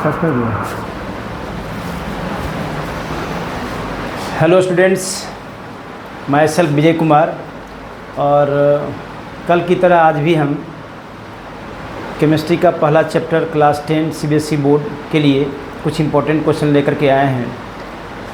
Start कर दिया। Hello students, my self Vijay Kumar. और कल की तरह आज भी हम केमिस्ट्री का पहला चैप्टर क्लास 10 सीबीएसई बोर्ड के लिए कुछ इम्पोर्टेंट क्वेश्चन लेकर के आए हैं।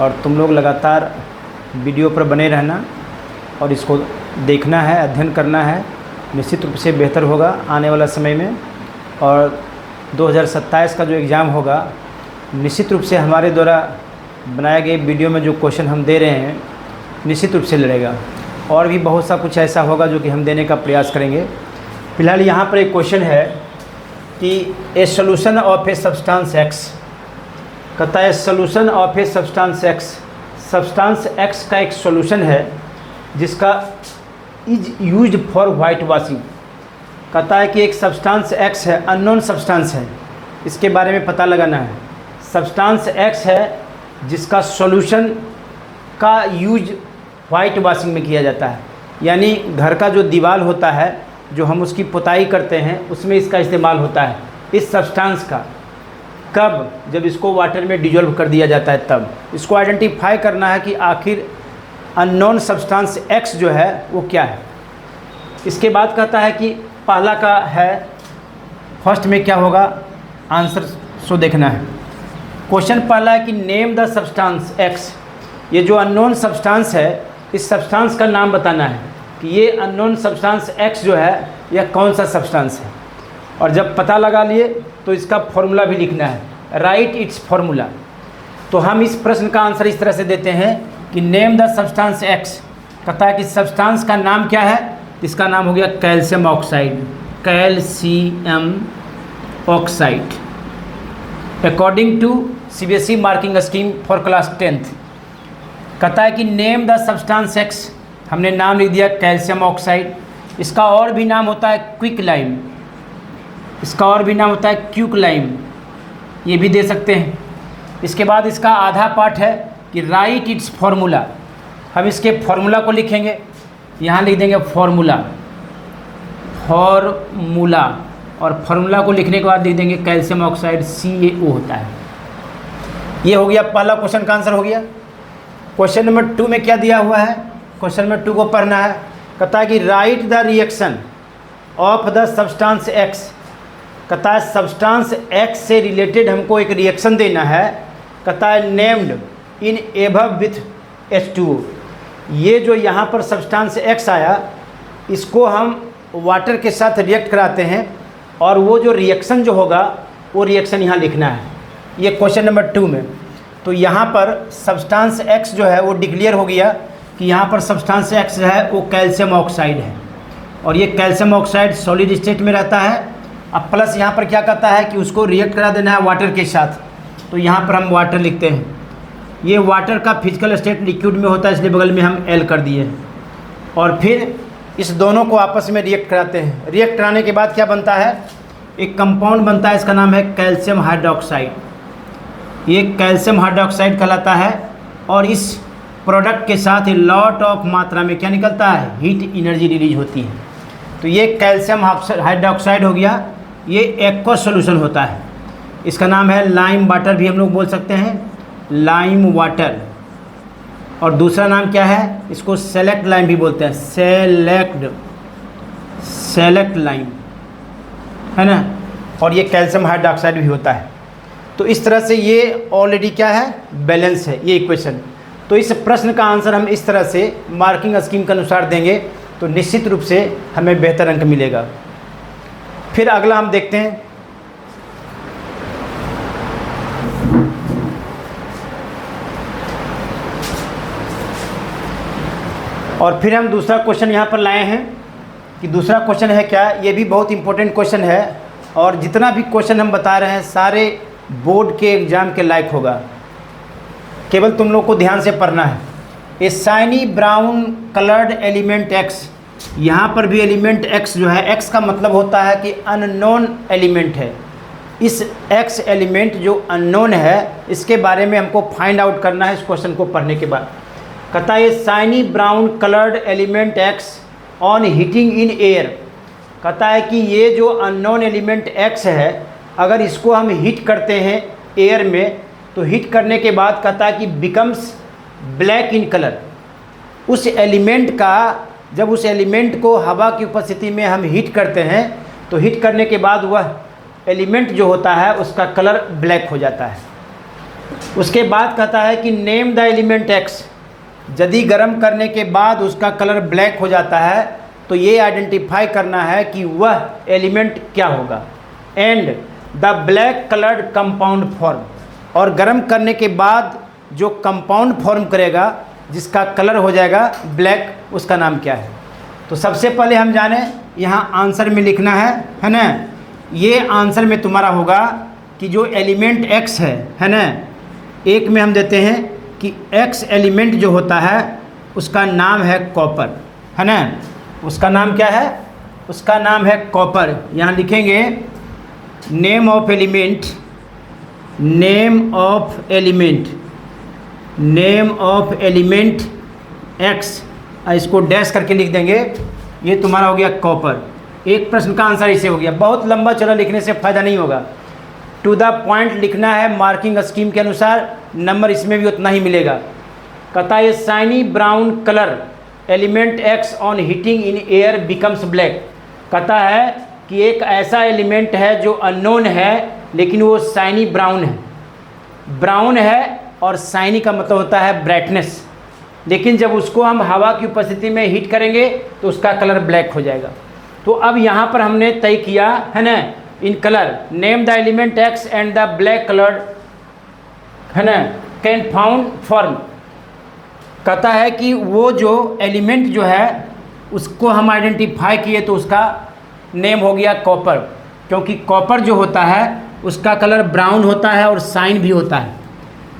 और तुम लोग लगातार वीडियो पर बने रहना और इसको देखना है, अध्ययन करना है। निश्चित रूप से बेहतर होगा आने वाला समय में। और 2027 का जो एग्ज़ाम होगा, निश्चित रूप से हमारे द्वारा बनाए गए वीडियो में जो क्वेश्चन हम दे रहे हैं निश्चित रूप से लड़ेगा। और भी बहुत सा कुछ ऐसा होगा जो कि हम देने का प्रयास करेंगे। फिलहाल यहाँ पर एक क्वेश्चन है कि a solution of a substance x, कहता है solution of a substance x. Substance x का एक सोल्यूशन है जिसका is used for white washing. कहता है कि एक सब्सटेंस एक्स है, अननोन सब्सटेंस है, इसके बारे में पता लगाना है। सब्सटेंस एक्स है जिसका सॉल्यूशन का यूज वाइट वॉशिंग में किया जाता है, यानी घर का जो दीवार होता है, जो हम उसकी पुताई करते हैं, उसमें इसका इस्तेमाल होता है इस सब्सटेंस का। कब? जब इसको वाटर में डिजोल्व कर दिया जाता है तब। इसको आइडेंटिफाई करना है कि आखिर अननोन सब्सटेंस एक्स जो है वो क्या है। इसके बाद कहता है कि पहला का है, फर्स्ट में क्या होगा आंसर सो देखना है। क्वेश्चन पहला है कि नेम द सब्सटेंस एक्स। ये जो अननोन सब्सटेंस है, इस सब्सटेंस का नाम बताना है कि ये अननोन सब्सटेंस एक्स जो है यह कौन सा सब्सटेंस है। और जब पता लगा लिए तो इसका फॉर्मूला भी लिखना है, राइट इट्स फॉर्मूला। तो हम इस प्रश्न का आंसर इस तरह से देते हैं कि नेम द सब्सटेंस एक्स। कहता है कि सब्सटेंस का नाम क्या है, इसका नाम हो गया calcium oxide, calcium oxide according to CBSE marking scheme for class 10th। कहता है कि नेम द सब्सटेंस एक्स, हमने नाम लिख दिया कैल्शियम ऑक्साइड। इसका और भी नाम होता है क्विक लाइम, इसका और भी नाम होता है क्यूक लाइम, ये भी दे सकते हैं। इसके बाद इसका आधा पार्ट है कि राइट इट्स फॉर्मूला। हम इसके फॉर्मूला को लिखेंगे, यहाँ लिख देंगे फॉर्मूला, फॉर्मूला। और फार्मूला को लिखने के बाद लिख देंगे कैल्शियम ऑक्साइड CaO होता है। ये हो गया पहला क्वेश्चन का आंसर हो गया। क्वेश्चन नंबर 2 में क्या दिया हुआ है, क्वेश्चन नंबर 2 को पढ़ना है। कहता है कि right the reaction of the substance x. कहता है सब्सटेंस एक्स से रिलेटेड हमको एक रिएक्शन देना है। कहता है named in above with H2O। ये जो यहाँ पर सब्सटेंस एक्स आया, इसको हम वाटर के साथ रिएक्ट कराते हैं और वो जो रिएक्शन जो होगा वो रिएक्शन यहाँ लिखना है, ये क्वेश्चन नंबर 2 में। तो यहाँ पर सब्सटेंस एक्स जो है वो डिक्लेयर हो गया कि यहाँ पर सब्सटेंस एक्स है वो कैल्शियम ऑक्साइड है। और ये कैल्शियम ऑक्साइड सॉलिड स्टेट में रहता है। अब प्लस यहाँ पर क्या कहता है कि उसको रिएक्ट करा देना है वाटर के साथ। तो यहाँ पर हम वाटर लिखते हैं। ये वाटर का फिजिकल स्टेट लिक्विड में होता है, इसलिए बगल में हम L कर दिए। और फिर इस दोनों को आपस में रिएक्ट कराते हैं। रिएक्ट कराने के बाद क्या बनता है, एक कंपाउंड बनता है, इसका नाम है कैल्शियम हाइड्रोक्साइड। ये कैल्शियम हाइड्रोक्साइड कहलाता है। और इस प्रोडक्ट के साथ लॉट ऑफ मात्रा में क्या निकलता है, हीट एनर्जी रिलीज होती है। तो ये कैल्शियम हाइड्रोक्साइड हो गया, ये एक्वस सॉल्यूशन होता है। इसका नाम है लाइम वाटर भी हम लोग बोल सकते हैं, लाइम वाटर। और दूसरा नाम क्या है, इसको सेलेक्ट लाइम भी बोलते हैं, सेलेक्ट लाइम, है ना। और ये कैल्शियम हाइड्रोक्साइड भी होता है। तो इस तरह से ये ऑलरेडी क्या है, बैलेंस है ये इक्वेशन। तो इस प्रश्न का आंसर हम इस तरह से मार्किंग स्कीम के अनुसार देंगे तो निश्चित रूप से हमें बेहतर अंक मिलेगा। फिर अगला हम देखते हैं। और फिर हम दूसरा क्वेश्चन यहाँ पर लाए हैं कि दूसरा क्वेश्चन है क्या, ये भी बहुत इंपॉर्टेंट क्वेश्चन है। और जितना भी क्वेश्चन हम बता रहे हैं सारे बोर्ड के एग्ज़ाम के लायक होगा, केवल तुम लोग को ध्यान से पढ़ना है। A shiny brown coloured element X, यहाँ पर भी एलिमेंट एक्स जो है, एक्स का मतलब होता है कि अननोन एलिमेंट है। इस एक्स एलिमेंट जो अननोन है, इसके बारे में हमको फाइंड आउट करना है इस क्वेश्चन को पढ़ने के बाद। कहता है shiny brown coloured element x on heating in air. कहता है कि ये जो अननोन एलिमेंट एक्स है, अगर इसको हम हीट करते हैं एयर में, तो हीट करने के बाद कहता है कि बिकम्स ब्लैक इन कलर। उस एलिमेंट का, जब उस एलिमेंट को हवा की उपस्थिति में हम हीट करते हैं तो हीट करने के बाद वह एलिमेंट जो होता है उसका कलर ब्लैक हो जाता है। उसके बाद कहता है कि नेम द एलिमेंट एक्स। यदि गर्म करने के बाद उसका कलर ब्लैक हो जाता है तो ये आइडेंटिफाई करना है कि वह एलिमेंट क्या होगा। And the black coloured compound form, और गर्म करने के बाद जो कंपाउंड फॉर्म करेगा जिसका कलर हो जाएगा ब्लैक, उसका नाम क्या है। तो सबसे पहले हम जाने, यहाँ आंसर में लिखना है ना। ये आंसर में तुम्हारा होगा कि जो एलिमेंट एक्स है ना, एक में हम देते हैं कि एक्स एलिमेंट जो होता है उसका नाम है कॉपर, है ना। उसका नाम क्या है? उसका नाम है कॉपर। यहाँ लिखेंगे name of element, name of element, name of element x, इसको डैश करके लिख देंगे। ये तुम्हारा हो गया कॉपर। एक प्रश्न का आंसर इसे हो गया। बहुत लंबा चौड़ा लिखने से फ़ायदा नहीं होगा, टू द पॉइंट लिखना है। मार्किंग स्कीम के अनुसार नंबर इसमें भी उतना ही मिलेगा। कहता है shiny brown colour element x on heating in air becomes black. कहता है कि एक ऐसा एलिमेंट है जो अननोन है लेकिन वो शाइनी ब्राउन है। ब्राउन है और शाइनी का मतलब होता है ब्राइटनेस, लेकिन जब उसको हम हवा की उपस्थिति में हीट करेंगे तो उसका कलर ब्लैक हो जाएगा। तो अब यहाँ पर हमने तय किया है ना, in colour name the element x and the black coloured, है ना, कैन फाउंड फॉर्म। कहता है कि वो जो एलिमेंट जो है उसको हम आइडेंटिफाई किए तो उसका नेम हो गया कॉपर, क्योंकि कॉपर जो होता है उसका कलर ब्राउन होता है और साइन भी होता है।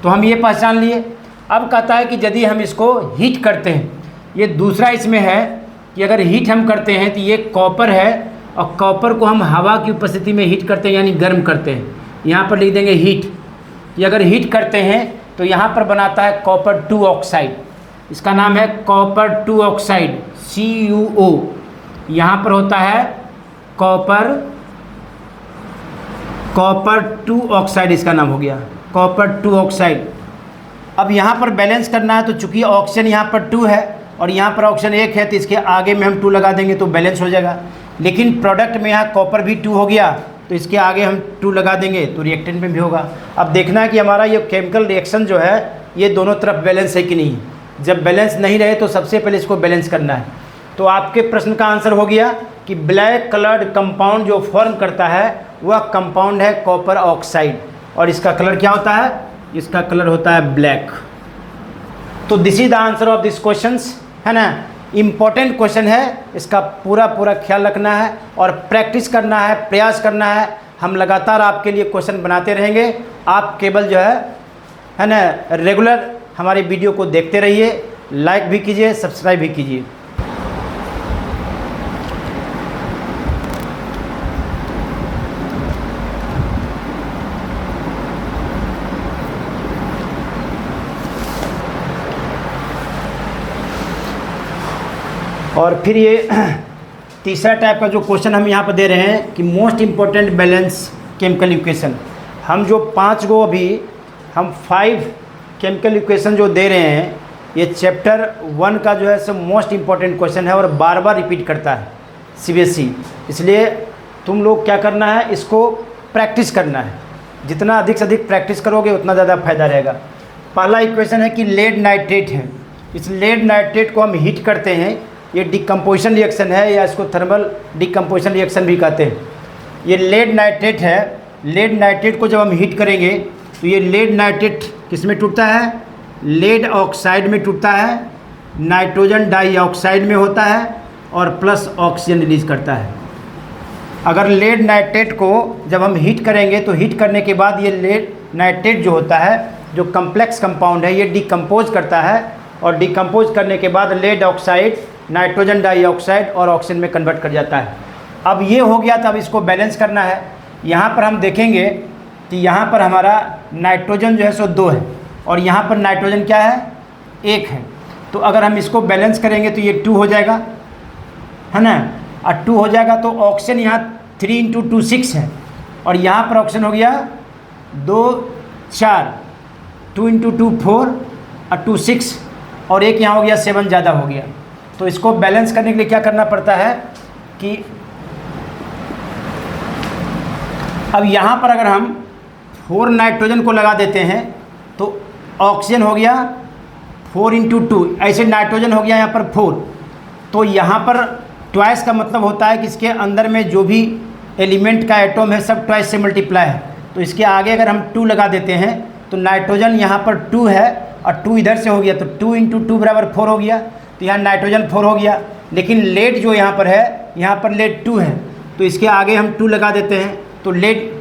तो हम ये पहचान लिए। अब कहता है कि यदि हम इसको हीट करते हैं, ये दूसरा इसमें है कि अगर हीट हम करते हैं तो ये कॉपर है और कॉपर को हम हवा की उपस्थिति में हीट करते हैं यानी गर्म करते हैं। यहाँ पर लिख देंगे हीट। ये अगर हीट करते हैं तो यहाँ पर बनाता है कॉपर 2 ऑक्साइड। इसका नाम है कॉपर 2 ऑक्साइड, CuO। यहाँ पर होता है कॉपर 2 ऑक्साइड, इसका नाम हो गया कॉपर 2 ऑक्साइड। अब यहाँ पर बैलेंस करना है, तो चूंकि ऑक्सीजन यहाँ पर 2 है और यहाँ पर ऑक्सीजन 1 है तो इसके आगे में हम 2 लगा देंगे तो बैलेंस हो जाएगा। लेकिन प्रोडक्ट में यहाँ कॉपर भी 2 हो गया तो इसके आगे हम 2 लगा देंगे तो रिएक्टेंट में भी होगा। अब देखना है कि हमारा ये केमिकल रिएक्शन जो है ये दोनों तरफ बैलेंस है कि नहीं। जब बैलेंस नहीं रहे तो सबसे पहले इसको बैलेंस करना है। तो आपके प्रश्न का आंसर हो गया कि ब्लैक कलर्ड कंपाउंड जो फॉर्म करता है वह कंपाउंड है कॉपर ऑक्साइड, और इसका कलर क्या होता है? इसका कलर होता है ब्लैक। तो this is the answer of this questions, है ना। इम्पॉर्टेंट क्वेश्चन है, इसका पूरा ख्याल रखना है और प्रैक्टिस करना है, प्रयास करना है। हम लगातार आपके लिए क्वेश्चन बनाते रहेंगे। आप केवल जो है ना रेगुलर हमारे वीडियो को देखते रहिए, लाइक भी कीजिए, सब्सक्राइब भी कीजिए। और फिर ये तीसरा टाइप का जो क्वेश्चन हम यहाँ पर दे रहे हैं कि most important balance chemical equation. हम जो 5 गो अभी हम 5 केमिकल इक्वेशन जो दे रहे हैं, ये चैप्टर 1 का जो है सब मोस्ट इम्पोर्टेंट क्वेश्चन है और बार बार रिपीट करता है CBSE। इसलिए तुम लोग क्या करना है, इसको प्रैक्टिस करना है। जितना अधिक से अधिक प्रैक्टिस करोगे उतना ज़्यादा फायदा रहेगा। पहला इक्वेशन है कि लेड नाइट्रेट है। इस लेड नाइट्रेट को हम हीट करते हैं, ये डिकम्पोजिशन रिएक्शन है या इसको थर्मल डिकम्पोजिशन रिएक्शन भी कहते हैं। ये लेड नाइट्रेट है। लेड नाइट्रेट को जब हम हीट करेंगे तो ये लेड नाइट्रेट किस में टूटता है? लेड ऑक्साइड में टूटता है, नाइट्रोजन डाइऑक्साइड में होता है और प्लस ऑक्सीजन रिलीज करता है। अगर लेड नाइट्रेट को जब हम हीट करेंगे तो हीट करने के बाद ये लेड नाइट्रेट जो होता है, जो कम्प्लेक्स कंपाउंड है, ये डिकम्पोज करता है और डिकम्पोज करने के बाद लेड ऑक्साइड नाइट्रोजन डाइऑक्साइड और ऑक्सीजन में कन्वर्ट कर जाता है। अब ये हो गया, तब इसको बैलेंस करना है। यहाँ पर हम देखेंगे कि यहाँ पर हमारा नाइट्रोजन जो है सो 2 है और यहाँ पर नाइट्रोजन क्या है? 1 है। तो अगर हम इसको बैलेंस करेंगे तो ये 2 हो जाएगा, है ना। और 2 हो जाएगा तो ऑक्सीजन यहाँ 3 × 2 6 है और यहाँ पर ऑक्सीजन हो गया 2 4, 2 × 2 4 और 2 6 और एक यहाँ हो गया 7 ज़्यादा हो गया। तो इसको बैलेंस करने के लिए क्या करना पड़ता है कि अब यहाँ पर अगर हम 4 नाइट्रोजन को लगा देते हैं तो ऑक्सीजन हो गया 4 × 2, ऐसे नाइट्रोजन हो गया यहाँ पर 4। तो यहाँ पर ट्वाइस का मतलब होता है कि इसके अंदर में जो भी एलिमेंट का एटम है सब ट्वाइस से मल्टीप्लाई है। तो इसके आगे अगर हम 2 लगा देते हैं तो नाइट्रोजन यहाँ पर 2 है और 2 इधर से हो गया, तो 2 × 2 = 4 हो गया। तो यहाँ नाइट्रोजन 4 हो गया, लेकिन लेड जो यहाँ पर है, यहाँ पर लेड 2 है, तो इसके आगे हम 2 लगा देते हैं तो लेड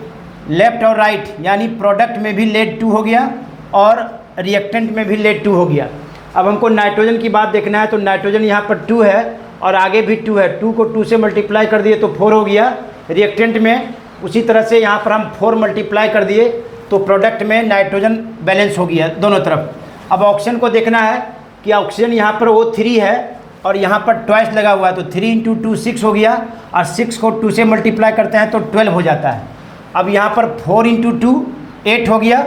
लेफ्ट और राइट यानी प्रोडक्ट में भी लेड 2 हो गया और रिएक्टेंट में भी लेड 2 हो गया। अब हमको नाइट्रोजन की बात देखना है, तो नाइट्रोजन यहाँ पर 2 है और आगे भी 2 है, 2 को 2 से मल्टीप्लाई कर दिए तो 4 हो गया रिएक्टेंट में। उसी तरह से यहाँ पर हम 4 मल्टीप्लाई कर दिए तो प्रोडक्ट में नाइट्रोजन बैलेंस हो गया दोनों तरफ। अब ऑक्सीजन को देखना है कि ऑक्सीजन यहाँ पर O3 है और यहाँ पर ट्वाइस लगा हुआ है, तो 3 × 2 6 हो गया और 6 को 2 से मल्टीप्लाई करते हैं तो 12 हो जाता है। अब यहाँ पर 4 × 2 8 हो गया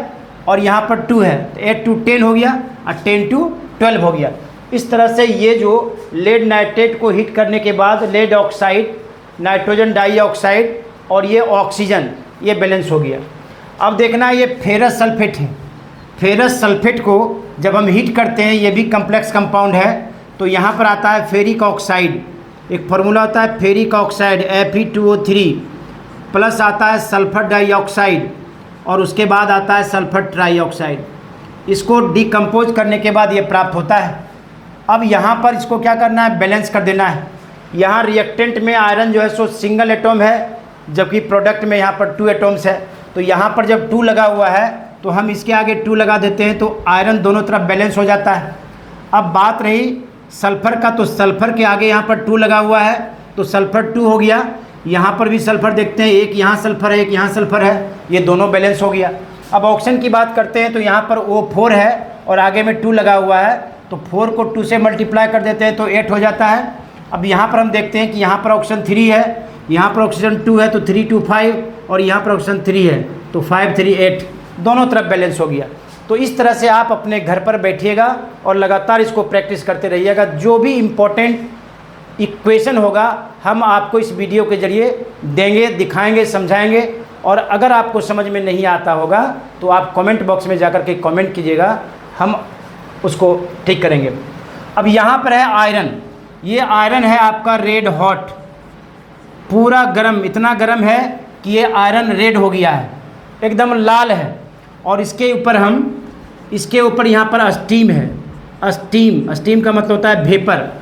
और यहाँ पर 2 है, तो 8 × 10 हो गया और 10 × 12 हो गया। इस तरह से ये जो लेड नाइट्रेट को हीट करने के बाद लेड ऑक्साइड, नाइट्रोजन डाइऑक्साइड और ये ऑक्सीजन, ये बैलेंस हो गया। अब देखना ये फेरस सल्फेट है। फेरस सल्फेट को जब हम हीट करते हैं, ये भी कम्प्लेक्स कंपाउंड है, तो यहाँ पर आता है फेरिक ऑक्साइड, एक फार्मूला होता है फेरिक ऑक्साइड Fe2O3 प्लस आता है सल्फर डाइऑक्साइड और उसके बाद आता है सल्फर ट्राइऑक्साइड। इसको डिकम्पोज करने के बाद ये प्राप्त होता है। अब यहाँ पर इसको क्या करना है, बैलेंस कर देना है। यहाँ रिएक्टेंट में आयरन जो है सो सिंगल एटम है, जबकि प्रोडक्ट में यहाँ पर 2 एटम्स है। तो यहाँ पर जब 2 लगा हुआ है तो हम इसके आगे 2 लगा देते हैं तो आयरन दोनों तरफ बैलेंस हो जाता है। अब बात रही सल्फ़र का, तो सल्फ़र के आगे यहाँ पर 2 लगा हुआ है तो सल्फ़र 2 हो गया। यहाँ पर भी सल्फ़र देखते हैं, एक यहाँ सल्फ़र है एक यहाँ सल्फ़र है, ये दोनों बैलेंस हो गया। अब ऑक्सीजन की बात करते हैं तो यहाँ पर O4 है और आगे में 2 लगा हुआ है, तो 4 को 2 से मल्टीप्लाई कर देते हैं तो 8 हो जाता है। अब यहाँ पर हम देखते हैं कि यहाँ पर ऑक्सीजन 3 है, यहाँ पर ऑक्सीजन 2 है तो 3 2 5 और यहाँ पर ऑक्सीजन 3 है तो 5 3 8, दोनों तरफ बैलेंस हो गया। तो इस तरह से आप अपने घर पर बैठिएगा और लगातार इसको प्रैक्टिस करते रहिएगा। जो भी इम्पोर्टेंट इक्वेशन होगा हम आपको इस वीडियो के ज़रिए देंगे, दिखाएंगे, समझाएंगे। और अगर आपको समझ में नहीं आता होगा तो आप कमेंट बॉक्स में जाकर के कमेंट कीजिएगा, हम उसको ठीक करेंगे। अब यहाँ पर है आयरन, ये आयरन है आपका रेड हॉट, पूरा गर्म, इतना गर्म है कि ये आयरन रेड हो गया है, एकदम लाल है। और इसके ऊपर यहाँ पर स्टीम है, स्टीम का मतलब होता है वेपर।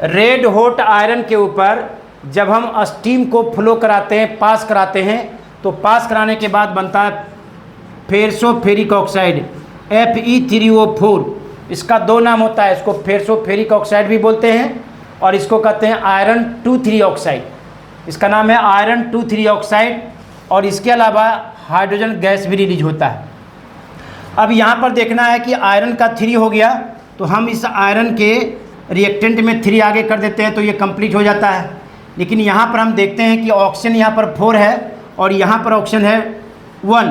रेड हॉट आयरन के ऊपर जब हम स्टीम को फ्लो कराते हैं, पास कराते हैं, तो पास कराने के बाद बनता है फेरसोफेरिक ऑक्साइड Fe3O4। इसका 2 नाम होता है, इसको फेरसोफेरिक ऑक्साइड भी बोलते हैं और इसको कहते हैं आयरन 2,3 ऑक्साइड। इसका नाम है आयरन 2,3 ऑक्साइड। और इसके अलावा हाइड्रोजन गैस भी रिलीज होता है। अब यहाँ पर देखना है कि आयरन का 3 हो गया तो हम इस आयरन के रिएक्टेंट में 3 आगे कर देते हैं तो ये कंप्लीट हो जाता है। लेकिन यहाँ पर हम देखते हैं कि ऑक्सीजन यहाँ पर 4 है और यहाँ पर ऑक्सीजन है 1,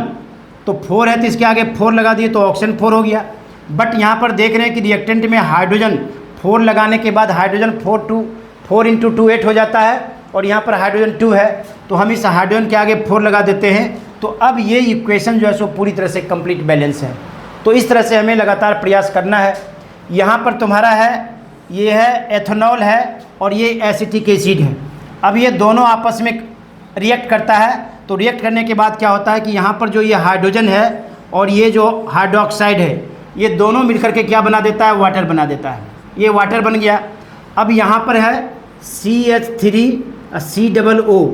तो 4 है तो इसके आगे 4 लगा दिए तो ऑक्सीजन 4 हो गया। बट यहाँ पर देख रहे हैं कि रिएक्टेंट में हाइड्रोजन 4 लगाने के बाद हाइड्रोजन 4 × 2 8 हो जाता है और यहाँ पर हाइड्रोजन 2 है, तो हम इस हाइड्रोजन के आगे 4 लगा देते हैं। तो अब ये इक्वेशन जो है सो पूरी तरह से कंप्लीट बैलेंस है। तो इस तरह से हमें लगातार प्रयास करना है। यहाँ पर तुम्हारा है, ये है एथेनॉल है और ये एसिटिक एसिड है। अब ये दोनों आपस में रिएक्ट करता है, तो रिएक्ट करने के बाद क्या होता है कि यहाँ पर जो ये हाइड्रोजन है और ये जो हाइड्रोक्साइड है, ये दोनों मिलकर के क्या बना देता है, वाटर बना देता है। ये वाटर बन गया। अब यहाँ पर है CH3COO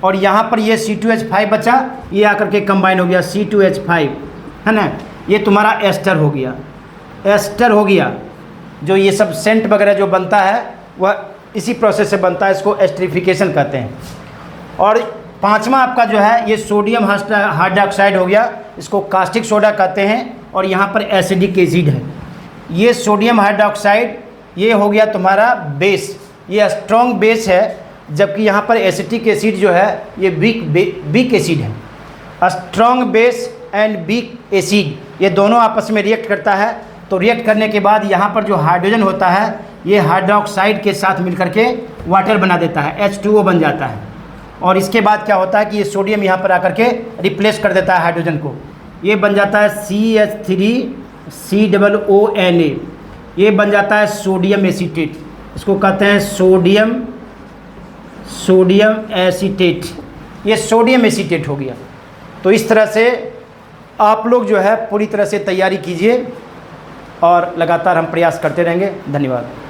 और यहाँ पर ये C2H5 बचा, ये आकर के कंबाइन हो गया C2H5, है ना। ये तुम्हारा एस्टर हो गया, एस्टर हो गया। जो ये सब सेंट वगैरह जो बनता है वह इसी प्रोसेस से बनता है, इसको एस्टरिफिकेशन कहते हैं। और 5वां आपका जो है ये सोडियम हाइड्रोक्साइड हो गया, इसको कास्टिक सोडा कहते हैं। और यहाँ पर एसिडिक एसिड है, ये सोडियम हाइड्रोक्साइड, ये हो गया तुम्हारा बेस, ये स्ट्रॉन्ग बेस है। जबकि यहाँ पर एसिटिक एसिड जो है ये वीक एसिड है। Strong base and weak acid, ये दोनों आपस में रिएक्ट करता है। तो रिएक्ट करने के बाद यहाँ पर जो हाइड्रोजन होता है ये हाइड्रोक्साइड के साथ मिलकर के वाटर बना देता है, H2O बन जाता है। और इसके बाद क्या होता है कि ये सोडियम यहाँ पर आकर के रिप्लेस कर देता है हाइड्रोजन को, ये बन जाता है CH3COONA, ये बन जाता है सोडियम एसीटेट, इसको कहते हैं सोडियम एसीटेट, ये सोडियम एसीटेट हो गया। तो इस तरह से आप लोग जो है पूरी तरह से तैयारी कीजिए और लगातार हम प्रयास करते रहेंगे। धन्यवाद।